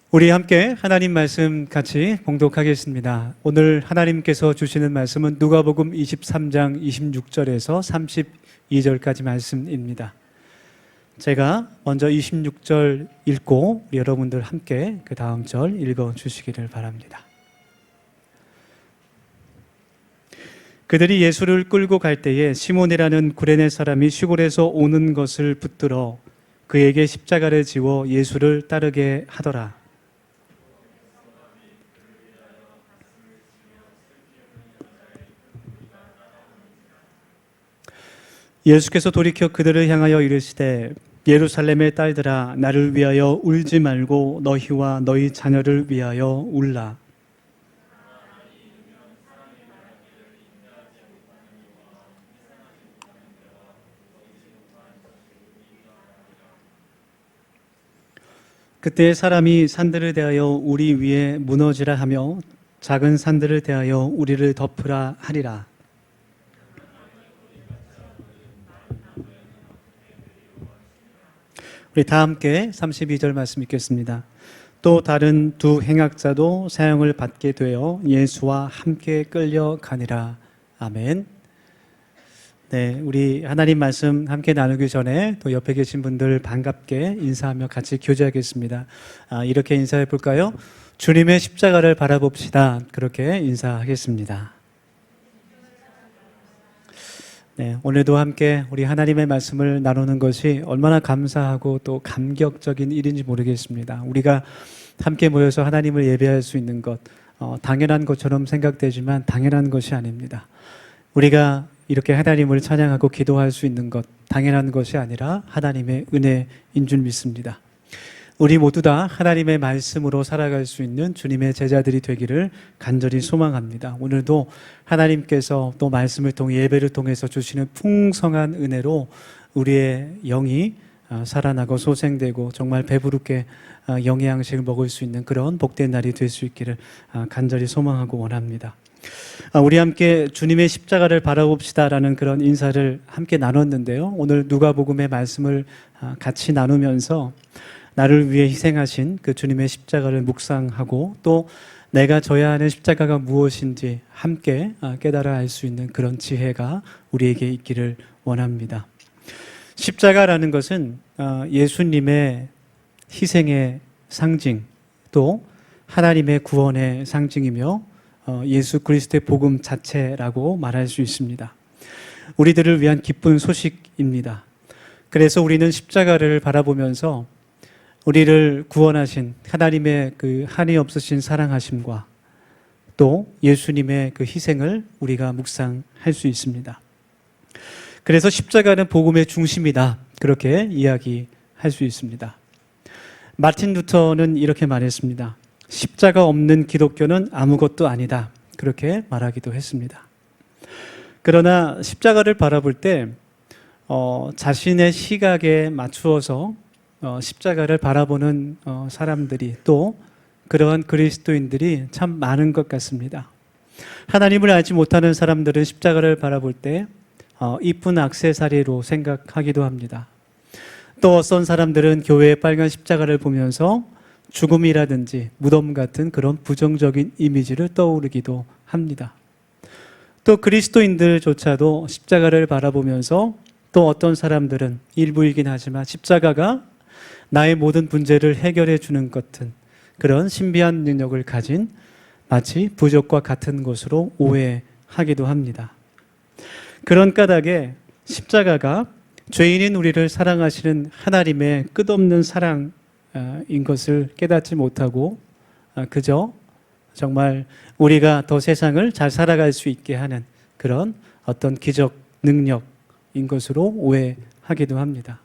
우리 함께 하나님 말씀 같이 봉독하겠습니다. 오늘 하나님께서 주시는 말씀은 누가복음 23장 26절에서 32절까지 말씀입니다. 제가 먼저 26절 읽고 우리 여러분들 함께 그 다음 절 읽어 주시기를 바랍니다. 그들이 예수를 끌고 갈 때에 시몬이라는 구레네 사람이 시골에서 오는 것을 붙들어 그에게 십자가를 지워 예수를 따르게 하더라. 예수께서 돌이켜 그들을 향하여 이르시되 예루살렘의 딸들아 나를 위하여 울지 말고 너희와 너희 자녀를 위하여 울라. 그때 사람이 산들을 대하여 우리 위에 무너지라 하며 작은 산들을 대하여 우리를 덮으라 하리라. 우리 다 함께 32절 말씀 읽겠습니다. 또 다른 두 행악자도 사형을 받게 되어 예수와 함께 끌려가니라. 아멘. 네, 우리 하나님 말씀 함께 나누기 전에 또 옆에 계신 분들 반갑게 인사하며 같이 교제하겠습니다. 이렇게 인사해 볼까요? 주님의 십자가를 바라봅시다. 그렇게 인사하겠습니다. 네, 오늘도 함께 우리 하나님의 말씀을 나누는 것이 얼마나 감사하고 또 감격적인 일인지 모르겠습니다. 우리가 함께 모여서 하나님을 예배할 수 있는 것, 당연한 것처럼 생각되지만 당연한 것이 아닙니다. 우리가 이렇게 하나님을 찬양하고 기도할 수 있는 것, 당연한 것이 아니라 하나님의 은혜인 줄 믿습니다. 우리 모두 다 하나님의 말씀으로 살아갈 수 있는 주님의 제자들이 되기를 간절히 소망합니다. 오늘도 하나님께서 또 말씀을 통해 예배를 통해서 주시는 풍성한 은혜로 우리의 영이 살아나고 소생되고 정말 배부르게 영의 양식을 먹을 수 있는 그런 복된 날이 될 수 있기를 간절히 소망하고 원합니다. 우리 함께 주님의 십자가를 바라봅시다라는 그런 인사를 함께 나눴는데요. 오늘 누가복음의 말씀을 같이 나누면서 나를 위해 희생하신 그 주님의 십자가를 묵상하고 또 내가 져야 하는 십자가가 무엇인지 함께 깨달아 알 수 있는 그런 지혜가 우리에게 있기를 원합니다. 십자가라는 것은 예수님의 희생의 상징 또 하나님의 구원의 상징이며 예수 그리스도의 복음 자체라고 말할 수 있습니다. 우리들을 위한 기쁜 소식입니다. 그래서 우리는 십자가를 바라보면서 우리를 구원하신 하나님의 그 한이 없으신 사랑하심과 또 예수님의 그 희생을 우리가 묵상할 수 있습니다. 그래서 십자가는 복음의 중심이다. 그렇게 이야기할 수 있습니다. 마틴 루터는 이렇게 말했습니다. 십자가 없는 기독교는 아무것도 아니다. 그렇게 말하기도 했습니다. 그러나 십자가를 바라볼 때 자신의 시각에 맞추어서 십자가를 바라보는 사람들이 또 그러한 그리스도인들이 참 많은 것 같습니다. 하나님을 알지 못하는 사람들은 십자가를 바라볼 때 이쁜 액세서리로 생각하기도 합니다. 또 어떤 사람들은 교회의 빨간 십자가를 보면서 죽음이라든지 무덤 같은 그런 부정적인 이미지를 떠오르기도 합니다. 또 그리스도인들조차도 십자가를 바라보면서 또 어떤 사람들은 일부이긴 하지만 십자가가 나의 모든 문제를 해결해 주는 것 같은 그런 신비한 능력을 가진 마치 부적과 같은 것으로 오해하기도 합니다. 그런 까닭에 십자가가 죄인인 우리를 사랑하시는 하나님의 끝없는 사랑인 것을 깨닫지 못하고 그저 정말 우리가 더 세상을 잘 살아갈 수 있게 하는 그런 어떤 기적 능력인 것으로 오해하기도 합니다.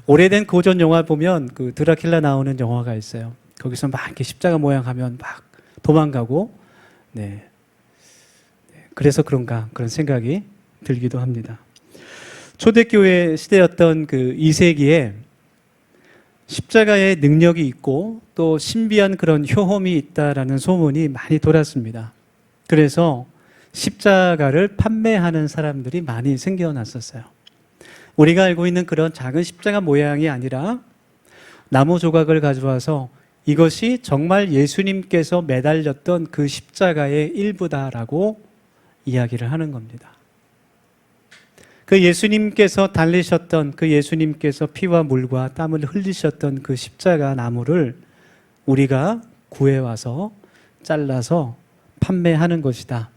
오래된 고전 영화 보면 그 드라큘라 나오는 영화가 있어요. 거기서 막 이렇게 십자가 모양 하면 막 도망가고, 그래서 그런가 그런 생각이 들기도 합니다. 초대교회 시대였던 그 2세기에 십자가의 능력이 있고 또 신비한 그런 효험이 있다라는 소문이 많이 돌았습니다. 그래서 십자가를 판매하는 사람들이 많이 생겨났었어요. 우리가 알고 있는 그런 작은 십자가 모양이 아니라 나무 조각을 가져와서 이것이 정말 예수님께서 매달렸던 그 십자가의 일부다라고 이야기를 하는 겁니다. 그 예수님께서 달리셨던, 그 예수님께서 피와 물과 땀을 흘리셨던 그 십자가 나무를 우리가 구해와서 잘라서 판매하는 것이다.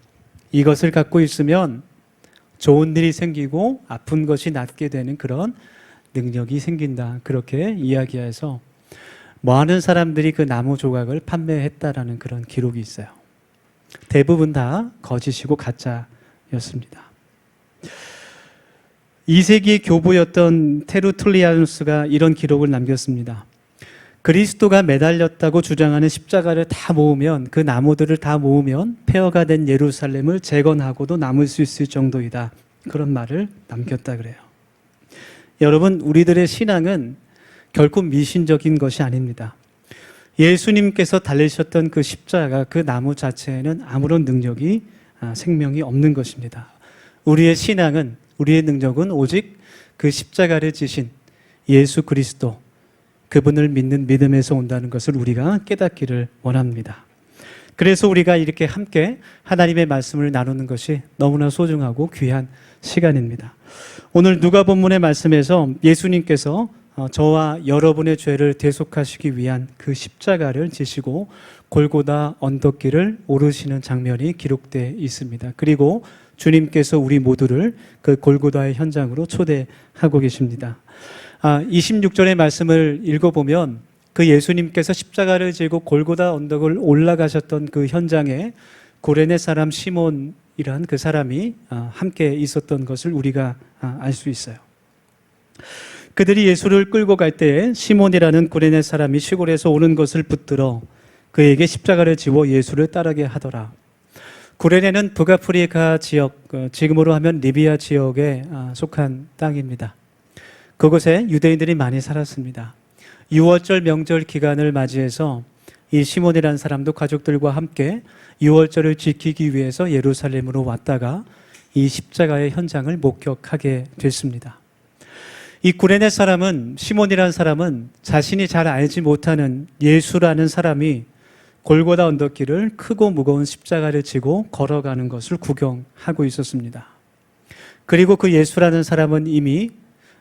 이것을 갖고 있으면 좋은 일이 생기고 아픈 것이 낫게 되는 그런 능력이 생긴다. 그렇게 이야기해서 많은 사람들이 그 나무 조각을 판매했다라는 그런 기록이 있어요. 대부분 다 거짓이고 가짜였습니다. 2세기 교부였던 테르툴리아누스가 이런 기록을 남겼습니다. 그리스도가 매달렸다고 주장하는 십자가를 다 모으면, 그 나무들을 다 모으면 폐허가 된 예루살렘을 재건하고도 남을 수 있을 정도이다. 그런 말을 남겼다 그래요. 여러분, 우리들의 신앙은 결코 미신적인 것이 아닙니다. 예수님께서 달리셨던 그 십자가, 그 나무 자체에는 아무런 능력이, 생명이 없는 것입니다. 우리의 신앙은, 우리의 능력은 오직 그 십자가를 지신 예수 그리스도, 그분을 믿는 믿음에서 온다는 것을 우리가 깨닫기를 원합니다. 그래서 우리가 이렇게 함께 하나님의 말씀을 나누는 것이 너무나 소중하고 귀한 시간입니다. 오늘 누가복음의 말씀에서 예수님께서 저와 여러분의 죄를 대속하시기 위한 그 십자가를 지시고 골고다 언덕길을 오르시는 장면이 기록되어 있습니다. 그리고 주님께서 우리 모두를 그 골고다의 현장으로 초대하고 계십니다. 26절의 말씀을 읽어보면 그 예수님께서 십자가를 지고 골고다 언덕을 올라가셨던 그 현장에 고레네 사람 시몬이란 그 사람이 함께 있었던 것을 우리가 알 수 있어요. 그들이 예수를 끌고 갈 때에 시몬이라는 고레네 사람이 시골에서 오는 것을 붙들어 그에게 십자가를 지워 예수를 따르게 하더라. 구레네는 북아프리카 지역, 지금으로 하면 리비아 지역에 속한 땅입니다. 그곳에 유대인들이 많이 살았습니다. 6월절 명절 기간을 맞이해서 이 시몬이라는 사람도 가족들과 함께 6월절을 지키기 위해서 예루살렘으로 왔다가 이 십자가의 현장을 목격하게 됐습니다. 이 구레네 사람은, 시몬이라는 사람은 자신이 잘 알지 못하는 예수라는 사람이 골고다 언덕길을 크고 무거운 십자가를 지고 걸어가는 것을 구경하고 있었습니다. 그리고 그 예수라는 사람은 이미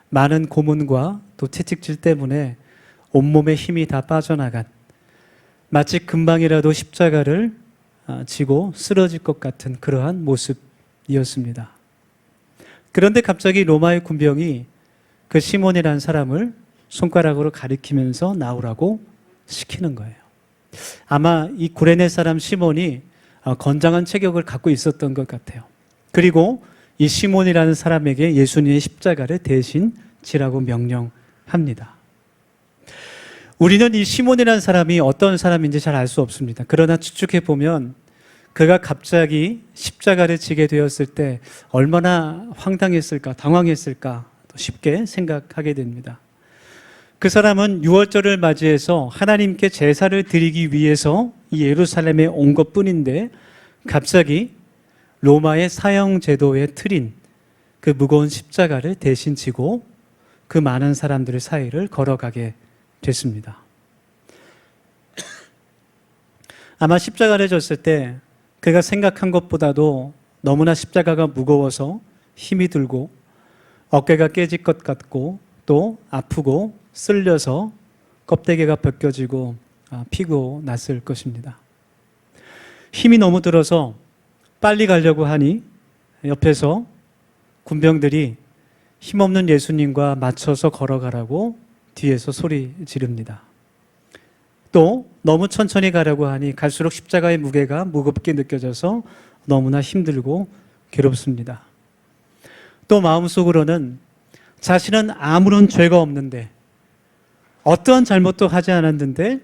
많은 고문과 또 채찍질 때문에 온몸에 힘이 다 빠져나간, 마치 금방이라도 십자가를 지고 쓰러질 것 같은 그러한 모습이었습니다. 그런데 갑자기 로마의 군병이 그 시몬이라는 사람을 손가락으로 가리키면서 나오라고 시키는 거예요. 아마 이 구레네 사람 시몬이 건장한 체격을 갖고 있었던 것 같아요. 그리고 이 시몬이라는 사람에게 예수님의 십자가를 대신 지라고 명령합니다. 우리는 이 시몬이라는 사람이 어떤 사람인지 잘 알 수 없습니다. 그러나 추측해 보면 그가 갑자기 십자가를 지게 되었을 때 얼마나 황당했을까, 당황했을까 쉽게 생각하게 됩니다. 그 사람은 6월절을 맞이해서 하나님께 제사를 드리기 위해서 이 예루살렘에 온 것뿐인데 갑자기 로마의 사형 제도의 틀인 그 무거운 십자가를 대신 지고 그 많은 사람들의 사이를 걸어가게 됐습니다. 아마 십자가를 졌을 때 그가 생각한 것보다도 너무나 십자가가 무거워서 힘이 들고 어깨가 깨질 것 같고 또 아프고 쓸려서 껍데기가 벗겨지고 피고 났을 것입니다. 힘이 너무 들어서 빨리 가려고 하니 옆에서 군병들이 힘없는 예수님과 맞춰서 걸어가라고 뒤에서 소리 지릅니다. 또 너무 천천히 가려고 하니 갈수록 십자가의 무게가 무겁게 느껴져서 너무나 힘들고 괴롭습니다. 또 마음속으로는 자신은 아무런 죄가 없는데 어떠한 잘못도 하지 않았는데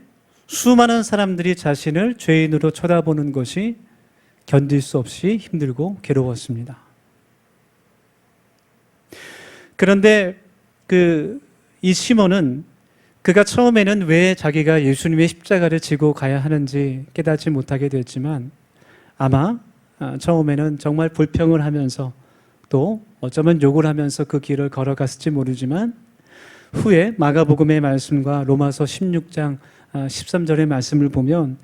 수많은 사람들이 자신을 죄인으로 쳐다보는 것이 견딜 수 없이 힘들고 괴로웠습니다. 그런데 이 시몬은 그가 처음에는 왜 자기가 예수님의 십자가를 지고 가야 하는지 깨닫지 못하게 됐지만 아마 처음에는 정말 불평을 하면서 또 어쩌면 욕을 하면서 그 길을 걸어갔을지 모르지만 후에 마가복음의 말씀과 로마서 16장 13절의 말씀을 보면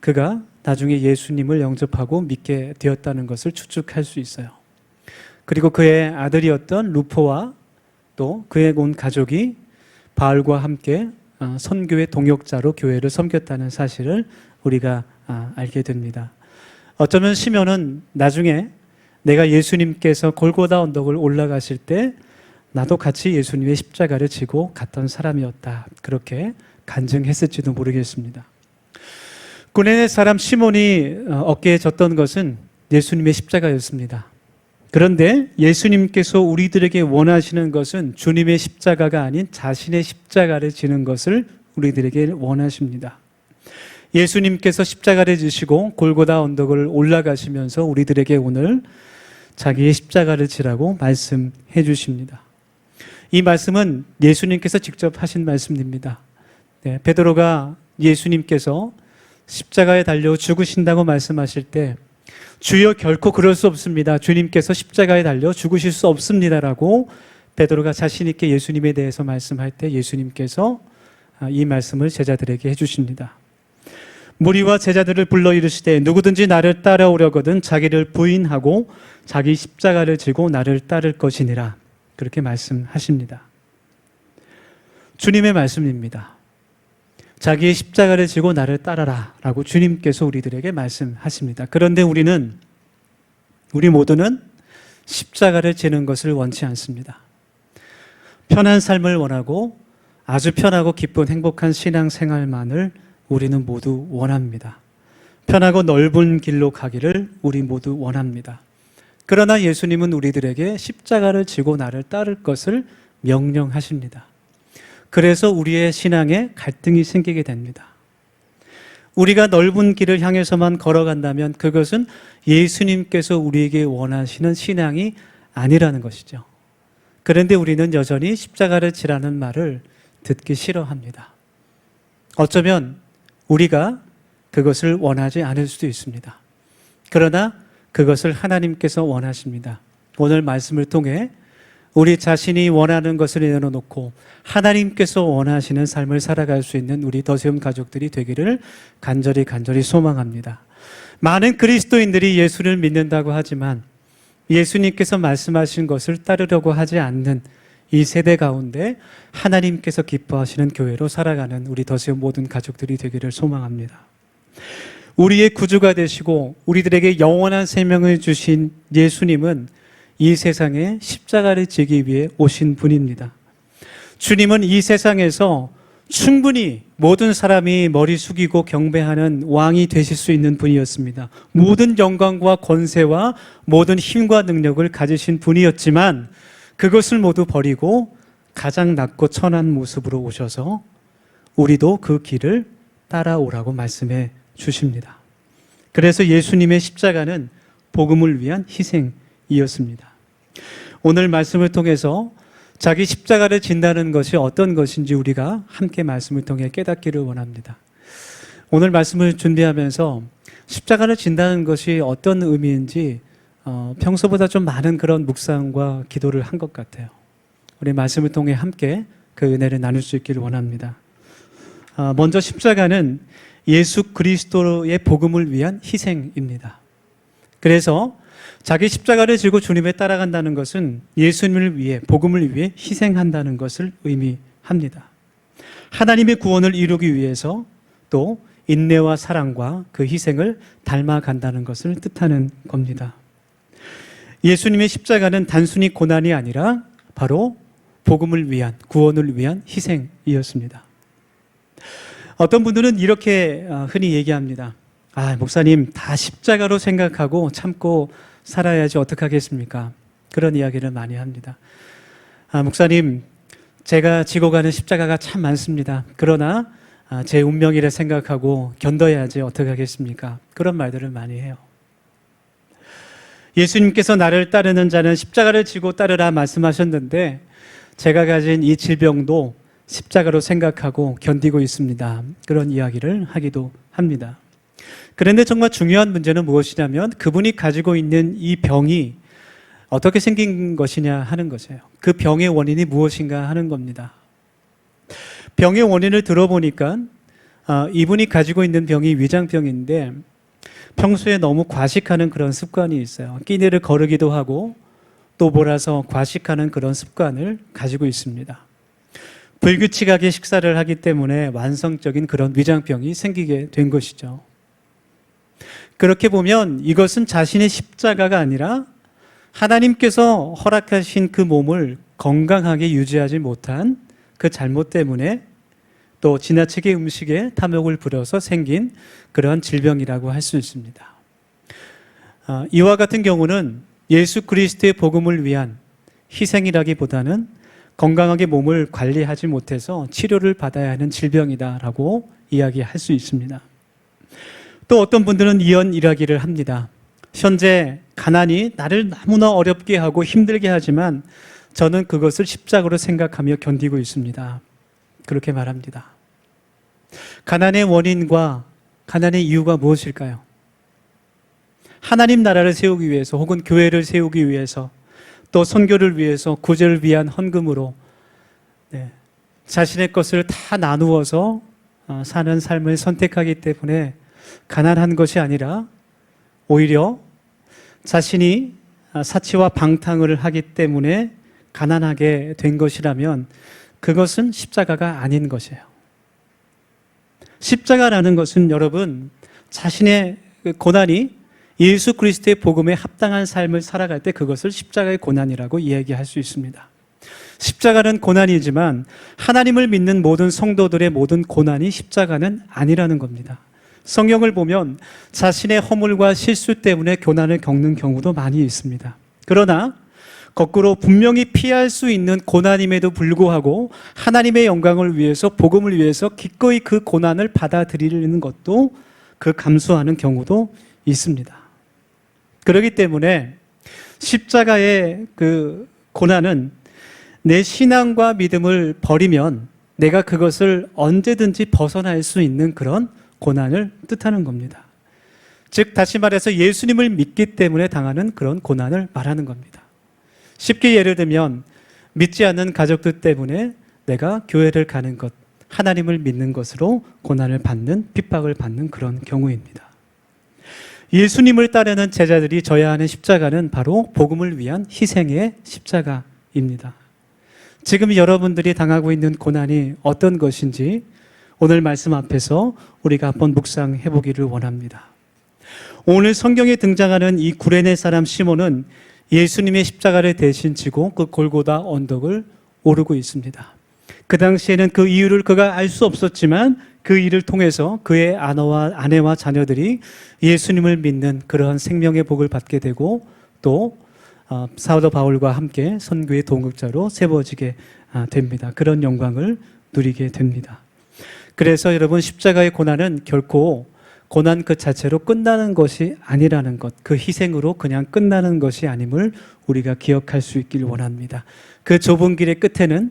그가 나중에 예수님을 영접하고 믿게 되었다는 것을 추측할 수 있어요. 그리고 그의 아들이었던 루포와 또 그의 온 가족이 바울과 함께 선교의 동역자로 교회를 섬겼다는 사실을 우리가 알게 됩니다. 어쩌면 시몬은 나중에 내가 예수님께서 골고다 언덕을 올라가실 때 나도 같이 예수님의 십자가를 지고 갔던 사람이었다, 그렇게 간증했을지도 모르겠습니다. 구레네 사람 시몬이 어깨에 졌던 것은 예수님의 십자가였습니다. 그런데 예수님께서 우리들에게 원하시는 것은 주님의 십자가가 아닌 자신의 십자가를 지는 것을 우리들에게 원하십니다. 예수님께서 십자가를 지시고 골고다 언덕을 올라가시면서 우리들에게 오늘 자기의 십자가를 지라고 말씀해 주십니다. 이 말씀은 예수님께서 직접 하신 말씀입니다. 베드로가 예수님께서 십자가에 달려 죽으신다고 말씀하실 때 주여 결코 그럴 수 없습니다, 주님께서 십자가에 달려 죽으실 수 없습니다라고 베드로가 자신 있게 예수님에 대해서 말씀할 때 예수님께서 이 말씀을 제자들에게 해주십니다. 무리와 제자들을 불러 이르시되 누구든지 나를 따라오려거든 자기를 부인하고 자기 십자가를 지고 나를 따를 것이니라, 그렇게 말씀하십니다. 주님의 말씀입니다. 자기의 십자가를 지고 나를 따라라 라고 주님께서 우리들에게 말씀하십니다. 그런데 우리 모두는 십자가를 지는 것을 원치 않습니다. 편한 삶을 원하고 아주 편하고 기쁜 행복한 신앙생활만을 우리는 모두 원합니다. 편하고 넓은 길로 가기를 우리 모두 원합니다. 그러나 예수님은 우리들에게 십자가를 지고 나를 따를 것을 명령하십니다. 그래서 우리의 신앙에 갈등이 생기게 됩니다. 우리가 넓은 길을 향해서만 걸어간다면 그것은 예수님께서 우리에게 원하시는 신앙이 아니라는 것이죠. 그런데 우리는 여전히 십자가를 지라는 말을 듣기 싫어합니다. 어쩌면 우리가 그것을 원하지 않을 수도 있습니다. 그러나 그것을 하나님께서 원하십니다. 오늘 말씀을 통해 우리 자신이 원하는 것을 내려놓고 하나님께서 원하시는 삶을 살아갈 수 있는 우리 더세움 가족들이 되기를 간절히 소망합니다. 많은 그리스도인들이 예수를 믿는다고 하지만 예수님께서 말씀하신 것을 따르려고 하지 않는 이 세대 가운데 하나님께서 기뻐하시는 교회로 살아가는 우리 더세움 모든 가족들이 되기를 소망합니다. 우리의 구주가 되시고 우리들에게 영원한 생명을 주신 예수님은 이 세상에 십자가를 지기 위해 오신 분입니다. 주님은 이 세상에서 충분히 모든 사람이 머리 숙이고 경배하는 왕이 되실 수 있는 분이었습니다. 모든 영광과 권세와 모든 힘과 능력을 가지신 분이었지만 그것을 모두 버리고 가장 낮고 천한 모습으로 오셔서 우리도 그 길을 따라오라고 말씀해 주십니다. 그래서 예수님의 십자가는 복음을 위한 희생이었습니다. 오늘 말씀을 통해서 자기 십자가를 진다는 것이 어떤 것인지 우리가 함께 말씀을 통해 깨닫기를 원합니다. 오늘 말씀을 준비하면서 십자가를 진다는 것이 어떤 의미인지 평소보다 좀 많은 그런 묵상과 기도를 한 것 같아요. 우리 말씀을 통해 함께 그 은혜를 나눌 수 있기를 원합니다. 먼저 십자가는 예수 그리스도의 복음을 위한 희생입니다. 그래서 자기 십자가를 지고 주님에 따라간다는 것은 예수님을 위해, 복음을 위해 희생한다는 것을 의미합니다. 하나님의 구원을 이루기 위해서 또 인내와 사랑과 그 희생을 닮아간다는 것을 뜻하는 겁니다. 예수님의 십자가는 단순히 고난이 아니라 바로 복음을 위한, 구원을 위한 희생이었습니다. 어떤 분들은 이렇게 흔히 얘기합니다. 목사님, 다 십자가로 생각하고 참고 살아야지 어떡하겠습니까? 그런 이야기를 많이 합니다. 목사님, 제가 지고 가는 십자가가 참 많습니다. 그러나 제 운명이라 생각하고 견뎌야지 어떡하겠습니까? 그런 말들을 많이 해요. 예수님께서 나를 따르는 자는 십자가를 지고 따르라 말씀하셨는데 제가 가진 이 질병도 십자가로 생각하고 견디고 있습니다. 그런 이야기를 하기도 합니다. 그런데 정말 중요한 문제는 무엇이냐면 그분이 가지고 있는 이 병이 어떻게 생긴 것이냐 하는 것이에요. 그 병의 원인이 무엇인가 하는 겁니다. 병의 원인을 들어보니까 이분이 가지고 있는 병이 위장병인데 평소에 너무 과식하는 그런 습관이 있어요. 끼니를 거르기도 하고 또 몰아서 과식하는 그런 습관을 가지고 있습니다. 불규칙하게 식사를 하기 때문에 완성적인 그런 위장병이 생기게 된 것이죠. 그렇게 보면 이것은 자신의 십자가가 아니라 하나님께서 허락하신 그 몸을 건강하게 유지하지 못한 그 잘못 때문에 또 지나치게 음식에 탐욕을 부려서 생긴 그러한 질병이라고 할 수 있습니다. 이와 같은 경우는 예수 그리스도의 복음을 위한 희생이라기보다는 건강하게 몸을 관리하지 못해서 치료를 받아야 하는 질병이다라고 이야기할 수 있습니다. 또 어떤 분들은 이런 이야기를 합니다. 현재 가난이 나를 너무나 어렵게 하고 힘들게 하지만 저는 그것을 십자가로 생각하며 견디고 있습니다. 그렇게 말합니다. 가난의 원인과 가난의 이유가 무엇일까요? 하나님 나라를 세우기 위해서 혹은 교회를 세우기 위해서 또 선교를 위해서 구제를 위한 헌금으로 자신의 것을 다 나누어서 사는 삶을 선택하기 때문에 가난한 것이 아니라 오히려 자신이 사치와 방탕을 하기 때문에 가난하게 된 것이라면 그것은 십자가가 아닌 것이에요. 십자가라는 것은 여러분 자신의 고난이 예수 그리스도의 복음에 합당한 삶을 살아갈 때 그것을 십자가의 고난이라고 이야기할 수 있습니다. 십자가는 고난이지만 하나님을 믿는 모든 성도들의 모든 고난이 십자가는 아니라는 겁니다. 성경을 보면 자신의 허물과 실수 때문에 고난을 겪는 경우도 많이 있습니다. 그러나 거꾸로 분명히 피할 수 있는 고난임에도 불구하고 하나님의 영광을 위해서 복음을 위해서 기꺼이 그 고난을 받아들이는 것도 그 감수하는 경우도 있습니다. 그렇기 때문에 십자가의 그 고난은 내 신앙과 믿음을 버리면 내가 그것을 언제든지 벗어날 수 있는 그런 고난을 뜻하는 겁니다. 즉 다시 말해서 예수님을 믿기 때문에 당하는 그런 고난을 말하는 겁니다. 쉽게 예를 들면 믿지 않는 가족들 때문에 내가 교회를 가는 것, 하나님을 믿는 것으로 고난을 받는, 핍박을 받는 그런 경우입니다. 예수님을 따르는 제자들이 져야 하는 십자가는 바로 복음을 위한 희생의 십자가입니다. 지금 여러분들이 당하고 있는 고난이 어떤 것인지 오늘 말씀 앞에서 우리가 한번 묵상해 보기를 원합니다. 오늘 성경에 등장하는 이 구레네 사람 시몬은 예수님의 십자가를 대신 지고 그 골고다 언덕을 오르고 있습니다. 그 당시에는 그 이유를 그가 알 수 없었지만 그 일을 통해서 그의 아내와 자녀들이 예수님을 믿는 그러한 생명의 복을 받게 되고 또 사도 바울과 함께 선교의 동역자로 세워지게 됩니다. 그런 영광을 누리게 됩니다. 그래서 여러분 십자가의 고난은 결코 고난 그 자체로 끝나는 것이 아니라는 것, 그 희생으로 그냥 끝나는 것이 아님을 우리가 기억할 수 있길 원합니다. 그 좁은 길의 끝에는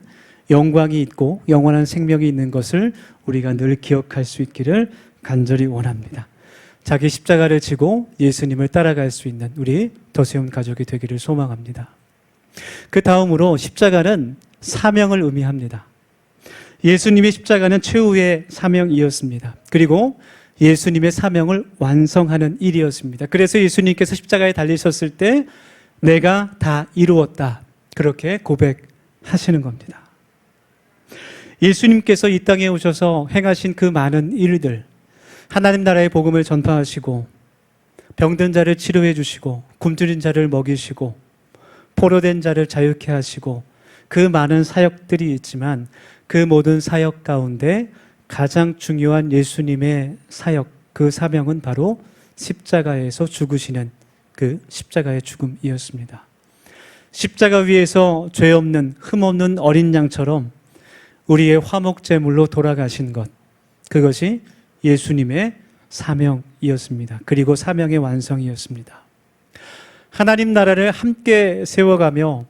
영광이 있고 영원한 생명이 있는 것을 우리가 늘 기억할 수 있기를 간절히 원합니다. 자기 십자가를 지고 예수님을 따라갈 수 있는 우리 더세움 가족이 되기를 소망합니다. 그 다음으로 십자가는 사명을 의미합니다. 예수님의 십자가는 최후의 사명이었습니다. 그리고 예수님의 사명을 완성하는 일이었습니다. 그래서 예수님께서 십자가에 달리셨을 때 내가 다 이루었다 그렇게 고백하시는 겁니다. 예수님께서 이 땅에 오셔서 행하신 그 많은 일들, 하나님 나라의 복음을 전파하시고 병든 자를 치료해 주시고 굶주린 자를 먹이시고 포로된 자를 자유케 하시고 그 많은 사역들이 있지만 그 모든 사역 가운데 가장 중요한 예수님의 사역, 그 사명은 바로 십자가에서 죽으시는 그 십자가의 죽음이었습니다. 십자가 위에서 죄 없는 흠 없는 어린 양처럼 우리의 화목제물로 돌아가신 것, 그것이 예수님의 사명이었습니다. 그리고 사명의 완성이었습니다. 하나님 나라를 함께 세워가며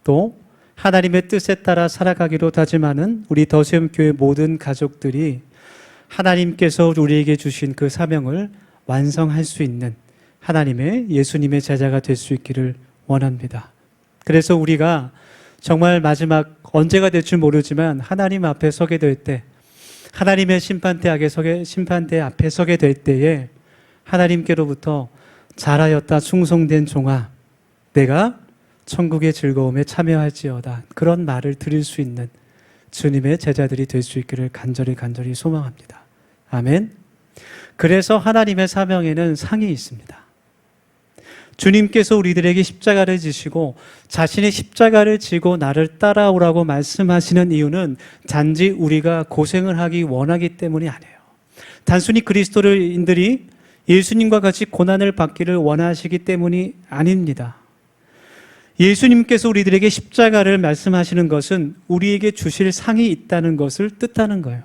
또 하나님의 뜻에 따라 살아가기로 다짐하는 우리 더세움교회 모든 가족들이 하나님께서 우리에게 주신 그 사명을 완성할 수 있는 하나님의 예수님의 제자가 될 수 있기를 원합니다. 그래서 우리가 정말 마지막 언제가 될지 모르지만 하나님 앞에 서게 될 때 하나님의 심판대 앞에 서게 될 때에 하나님께로부터 잘하였다 충성된 종아, 내가 천국의 즐거움에 참여할지어다, 그런 말을 들을 수 있는 주님의 제자들이 될 수 있기를 간절히 소망합니다. 아멘. 그래서 하나님의 사명에는 상이 있습니다. 주님께서 우리들에게 십자가를 지시고 자신의 십자가를 지고 나를 따라오라고 말씀하시는 이유는 단지 우리가 고생을 하기 원하기 때문이 아니에요. 단순히 그리스도인들이 예수님과 같이 고난을 받기를 원하시기 때문이 아닙니다. 예수님께서 우리들에게 십자가를 말씀하시는 것은 우리에게 주실 상이 있다는 것을 뜻하는 거예요.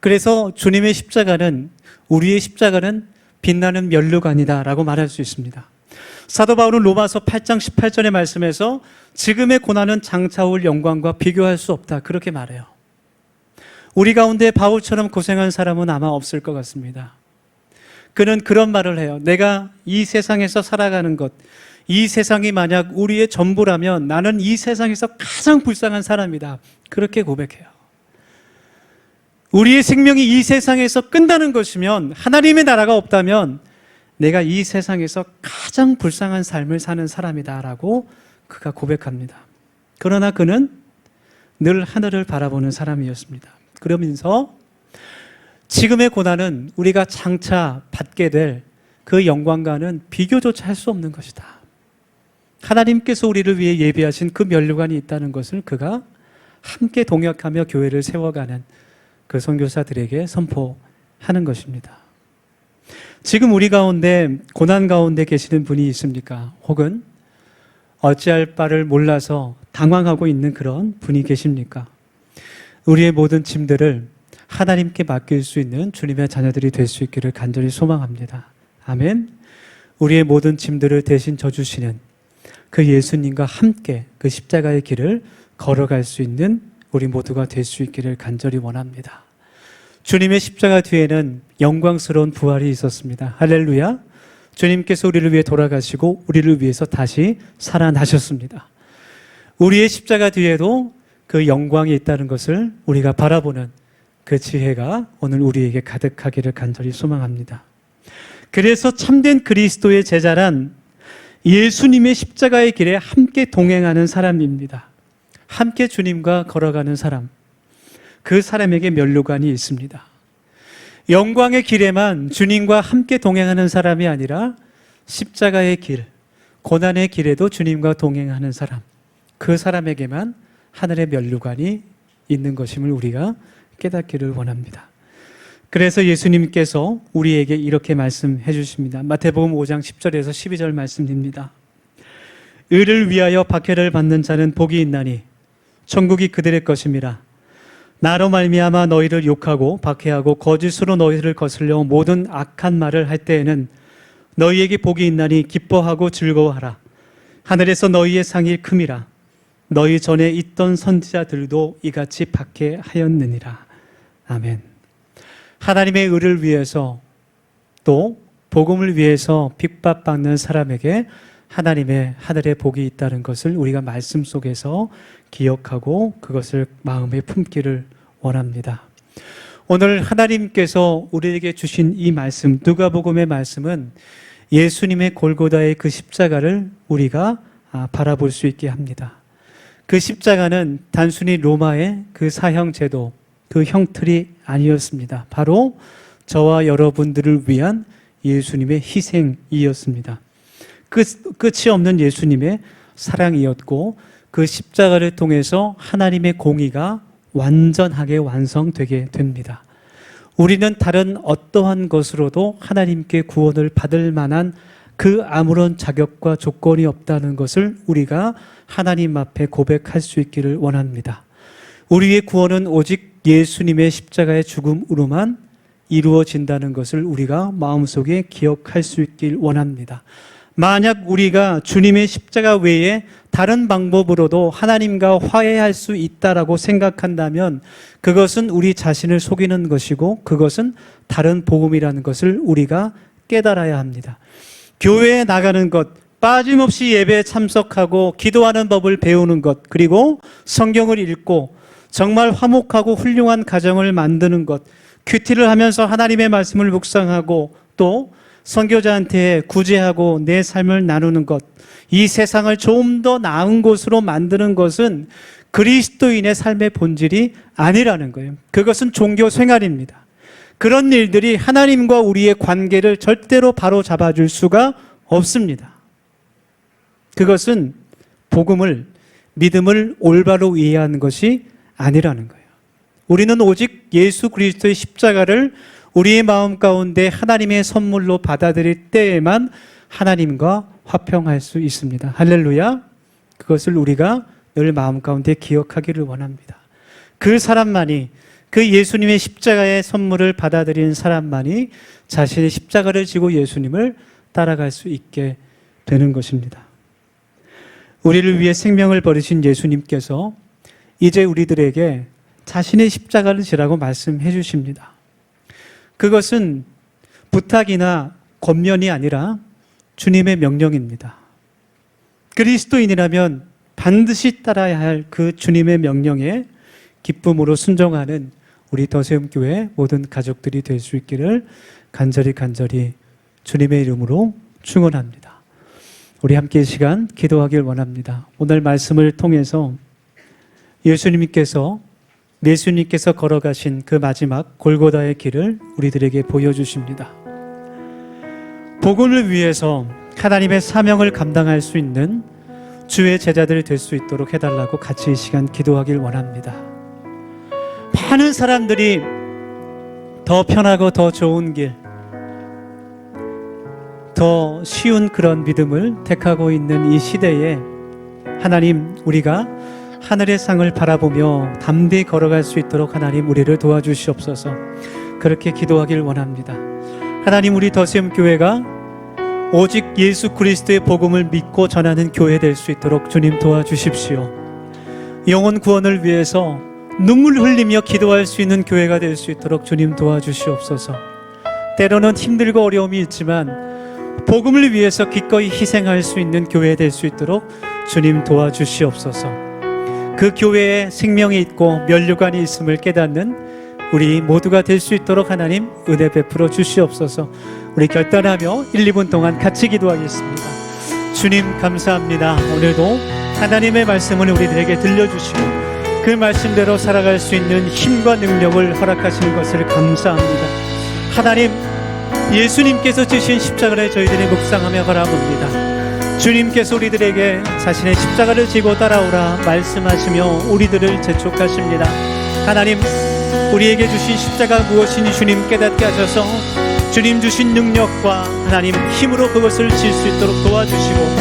그래서 주님의 십자가는, 우리의 십자가는 빛나는 면류관이다라고 말할 수 있습니다. 사도 바울은 로마서 8장 18절의 말씀에서 지금의 고난은 장차 올 영광과 비교할 수 없다, 그렇게 말해요. 우리 가운데 바울처럼 고생한 사람은 아마 없을 것 같습니다. 그는 그런 말을 해요. 내가 이 세상에서 살아가는 것, 이 세상이 만약 우리의 전부라면 나는 이 세상에서 가장 불쌍한 사람이다, 그렇게 고백해요. 우리의 생명이 이 세상에서 끝나는 것이면, 하나님의 나라가 없다면 내가 이 세상에서 가장 불쌍한 삶을 사는 사람이다라고 그가 고백합니다. 그러나 그는 늘 하늘을 바라보는 사람이었습니다. 그러면서 지금의 고난은 우리가 장차 받게 될 그 영광과는 비교조차 할 수 없는 것이다. 하나님께서 우리를 위해 예비하신 그 면류관이 있다는 것을 그가 함께 동역하며 교회를 세워가는 그 선교사들에게 선포하는 것입니다. 지금 우리 가운데 고난 가운데 계시는 분이 있습니까? 혹은 어찌할 바를 몰라서 당황하고 있는 그런 분이 계십니까? 우리의 모든 짐들을 하나님께 맡길 수 있는 주님의 자녀들이 될 수 있기를 간절히 소망합니다. 아멘. 우리의 모든 짐들을 대신 져주시는 그 예수님과 함께 그 십자가의 길을 걸어갈 수 있는 우리 모두가 될 수 있기를 간절히 원합니다. 주님의 십자가 뒤에는 영광스러운 부활이 있었습니다. 할렐루야. 주님께서 우리를 위해 돌아가시고 우리를 위해서 다시 살아나셨습니다. 우리의 십자가 뒤에도 그 영광이 있다는 것을 우리가 바라보는 그 지혜가 오늘 우리에게 가득하기를 간절히 소망합니다. 그래서 참된 그리스도의 제자란 예수님의 십자가의 길에 함께 동행하는 사람입니다. 함께 주님과 걸어가는 사람, 그 사람에게 면류관이 있습니다. 영광의 길에만 주님과 함께 동행하는 사람이 아니라 십자가의 길, 고난의 길에도 주님과 동행하는 사람, 그 사람에게만 하늘의 면류관이 있는 것임을 우리가 깨닫기를 원합니다. 그래서 예수님께서 우리에게 이렇게 말씀해 주십니다. 마태복음 5장 10절에서 12절 말씀입니다. 의를 위하여 박해를 받는 자는 복이 있나니 천국이 그들의 것임이라. 나로 말미암아 너희를 욕하고 박해하고 거짓으로 너희를 거슬려 모든 악한 말을 할 때에는 너희에게 복이 있나니 기뻐하고 즐거워하라. 하늘에서 너희의 상이 큼이라. 너희 전에 있던 선지자들도 이같이 박해하였느니라. 아멘. 하나님의 의를 위해서 또 복음을 위해서 핍박받는 사람에게 하나님의 하늘의 복이 있다는 것을 우리가 말씀 속에서 기억하고 그것을 마음에 품기를 원합니다. 오늘 하나님께서 우리에게 주신 이 말씀, 누가복음의 말씀은 예수님의 골고다의 그 십자가를 우리가 바라볼 수 있게 합니다. 그 십자가는 단순히 로마의 그 사형 제도, 그 형틀이 아니었습니다. 바로 저와 여러분들을 위한 예수님의 희생이었습니다. 끝이 없는 예수님의 사랑이었고 그 십자가를 통해서 하나님의 공의가 완전하게 완성되게 됩니다. 우리는 다른 어떠한 것으로도 하나님께 구원을 받을 만한 그 아무런 자격과 조건이 없다는 것을 우리가 하나님 앞에 고백할 수 있기를 원합니다. 우리의 구원은 오직 예수님의 십자가의 죽음으로만 이루어진다는 것을 우리가 마음속에 기억할 수 있길 원합니다. 만약 우리가 주님의 십자가 외에 다른 방법으로도 하나님과 화해할 수 있다라고 생각한다면 그것은 우리 자신을 속이는 것이고 그것은 다른 복음이라는 것을 우리가 깨달아야 합니다. 교회에 나가는 것, 빠짐없이 예배에 참석하고 기도하는 법을 배우는 것, 그리고 성경을 읽고 정말 화목하고 훌륭한 가정을 만드는 것, 큐티를 하면서 하나님의 말씀을 묵상하고 또 선교자한테 구제하고 내 삶을 나누는 것, 이 세상을 좀 더 나은 곳으로 만드는 것은 그리스도인의 삶의 본질이 아니라는 거예요. 그것은 종교 생활입니다. 그런 일들이 하나님과 우리의 관계를 절대로 바로 잡아줄 수가 없습니다. 그것은 복음을, 믿음을 올바로 이해하는 것이 아니라는 거예요. 우리는 오직 예수 그리스도의 십자가를 우리의 마음 가운데 하나님의 선물로 받아들일 때에만 하나님과 화평할 수 있습니다. 할렐루야. 그것을 우리가 늘 마음 가운데 기억하기를 원합니다. 그 사람만이, 그 예수님의 십자가의 선물을 받아들인 사람만이 자신의 십자가를 지고 예수님을 따라갈 수 있게 되는 것입니다. 우리를 위해 생명을 버리신 예수님께서 이제 우리들에게 자신의 십자가를 지라고 말씀해 주십니다. 그것은 부탁이나 권면이 아니라 주님의 명령입니다. 그리스도인이라면 반드시 따라야 할 그 주님의 명령에 기쁨으로 순종하는 우리 더세움교회 모든 가족들이 될 수 있기를 간절히 주님의 이름으로 축원합니다. 우리 함께 이 시간 기도하길 원합니다. 오늘 말씀을 통해서 예수님께서 걸어가신 그 마지막 골고다의 길을 우리들에게 보여주십니다. 복음을 위해서 하나님의 사명을 감당할 수 있는 주의 제자들이 될 수 있도록 해달라고 같이 이 시간 기도하길 원합니다. 많은 사람들이 더 편하고 더 좋은 길, 더 쉬운 그런 믿음을 택하고 있는 이 시대에 하나님, 우리가 하늘의 상을 바라보며 담대히 걸어갈 수 있도록 하나님 우리를 도와주시옵소서. 그렇게 기도하길 원합니다. 하나님, 우리 더세움교회가 오직 예수 그리스도의 복음을 믿고 전하는 교회 될 수 있도록 주님 도와주십시오. 영혼 구원을 위해서 눈물 흘리며 기도할 수 있는 교회가 될 수 있도록 주님 도와주시옵소서. 때로는 힘들고 어려움이 있지만 복음을 위해서 기꺼이 희생할 수 있는 교회 될 수 있도록 주님 도와주시옵소서. 그 교회에 생명이 있고 면류관이 있음을 깨닫는 우리 모두가 될 수 있도록 하나님 은혜 베풀어 주시옵소서. 우리 결단하며 1, 2분 동안 같이 기도하겠습니다. 주님 감사합니다. 오늘도 하나님의 말씀을 우리들에게 들려주시고 그 말씀대로 살아갈 수 있는 힘과 능력을 허락하시는 것을 감사합니다. 하나님, 예수님께서 지신 십자가를 저희들이 묵상하며 바라봅니다. 주님께서 우리들에게 자신의 십자가를 지고 따라오라 말씀하시며 우리들을 재촉하십니다. 하나님, 우리에게 주신 십자가 무엇인지 주님 깨닫게 하셔서 주님 주신 능력과 하나님 힘으로 그것을 질 수 있도록 도와주시고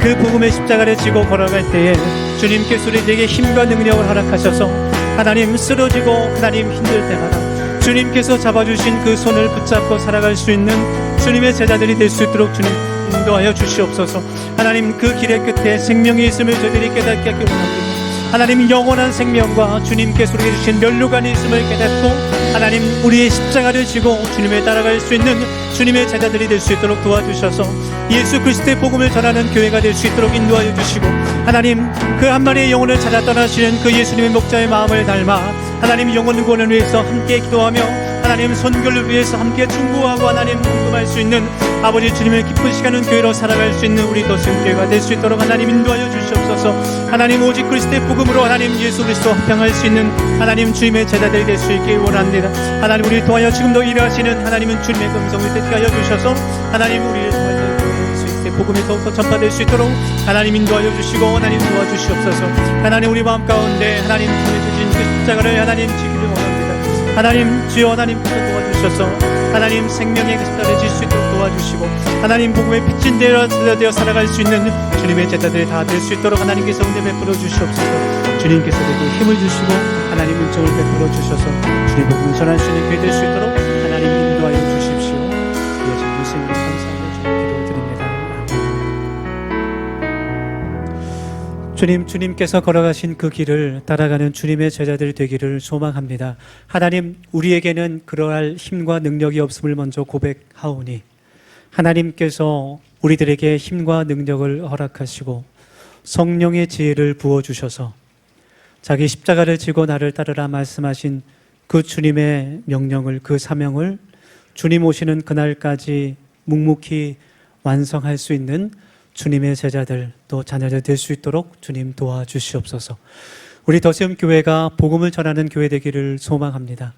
그 복음의 십자가를 지고 걸어갈 때에 주님께서 우리에게 힘과 능력을 허락하셔서 하나님 쓰러지고 하나님 힘들 때마다 주님께서 잡아주신 그 손을 붙잡고 살아갈 수 있는 주님의 제자들이 될 수 있도록 주님 인도하여 주시옵소서. 하나님, 그 길의 끝에 생명이 있음을 저희들이 깨닫게 하기 원합니다. 하나님, 영원한 생명과 주님께서 우리에게 주신 면류관이 있음을 깨닫고 하나님 우리의 십자가를 지고 주님을 따라갈 수 있는 주님의 제자들이 될 수 있도록 도와주셔서 예수 그리스도의 복음을 전하는 교회가 될 수 있도록 인도하여 주시고 하나님, 그 한 마리의 영혼을 찾아 떠나시는 그 예수님의 목자의 마음을 닮아 하나님 영혼 구원을 위해서 함께 기도하며 하나님 선교를 위해서 함께 충고하고 하나님 궁금할 수 있는 아버지 주님의 기쁘시게 하는 교회로 살아갈 수 있는 우리 더세움교회가 될 수 있도록 하나님 인도하여 주시옵소서. 하나님, 오직 그리스도의 복음으로 하나님 예수 그리스도와 합평할 수 있는 하나님 주님의 제자들이 될 수 있길 원합니다. 하나님, 우리를 통하여 지금도 일하시는 하나님은 주님의 음성을 듣게 하여 주셔서 하나님 우리를 통하여 예수 그리스도의 복음이 더욱더 전파될 수 있도록 하나님 인도하여 주시고 하나님 도와주시옵소서. 하나님, 우리 마음 가운데 하나님 보내주신 그 십자가를 하나님 지키를 원합니다. 하나님, 주여 하나님께서 도와주셔서 하나님 생명의 그 십자가를 질 수 있도록 도와주시고 하나님 복음의 빛인 되어 살아갈 수 있는 주님의 제자들이 다 될 수 있도록 하나님께서 은혜 베풀어 주시옵소서. 주님께서 우리에게 힘을 주시고 하나님 은총을 베풀어 주셔서 주님 복음을 전할 수 있는 교회 될 수 있도록 하나님 인도하여 주십시오. 예수 그리스도의 감사하며 기도드립니다. 주님께서 걸어가신 그 길을 따라가는 주님의 제자들이 되기를 소망합니다. 하나님, 우리에게는 그러할 힘과 능력이 없음을 먼저 고백하오니 하나님께서 우리들에게 힘과 능력을 허락하시고 성령의 지혜를 부어주셔서 자기 십자가를 지고 나를 따르라 말씀하신 그 주님의 명령을, 그 사명을 주님 오시는 그날까지 묵묵히 완성할 수 있는 주님의 제자들 또 자녀들 될 수 있도록 주님 도와주시옵소서. 우리 더세움 교회가 복음을 전하는 교회 되기를 소망합니다.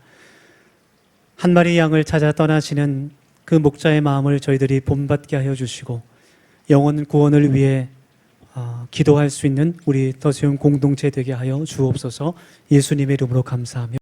한 마리 양을 찾아 떠나시는 그 목자의 마음을 저희들이 본받게 하여 주시고 영혼 구원을 위해 기도할 수 있는 우리 더세움 공동체 되게 하여 주옵소서. 예수님의 이름으로 감사하며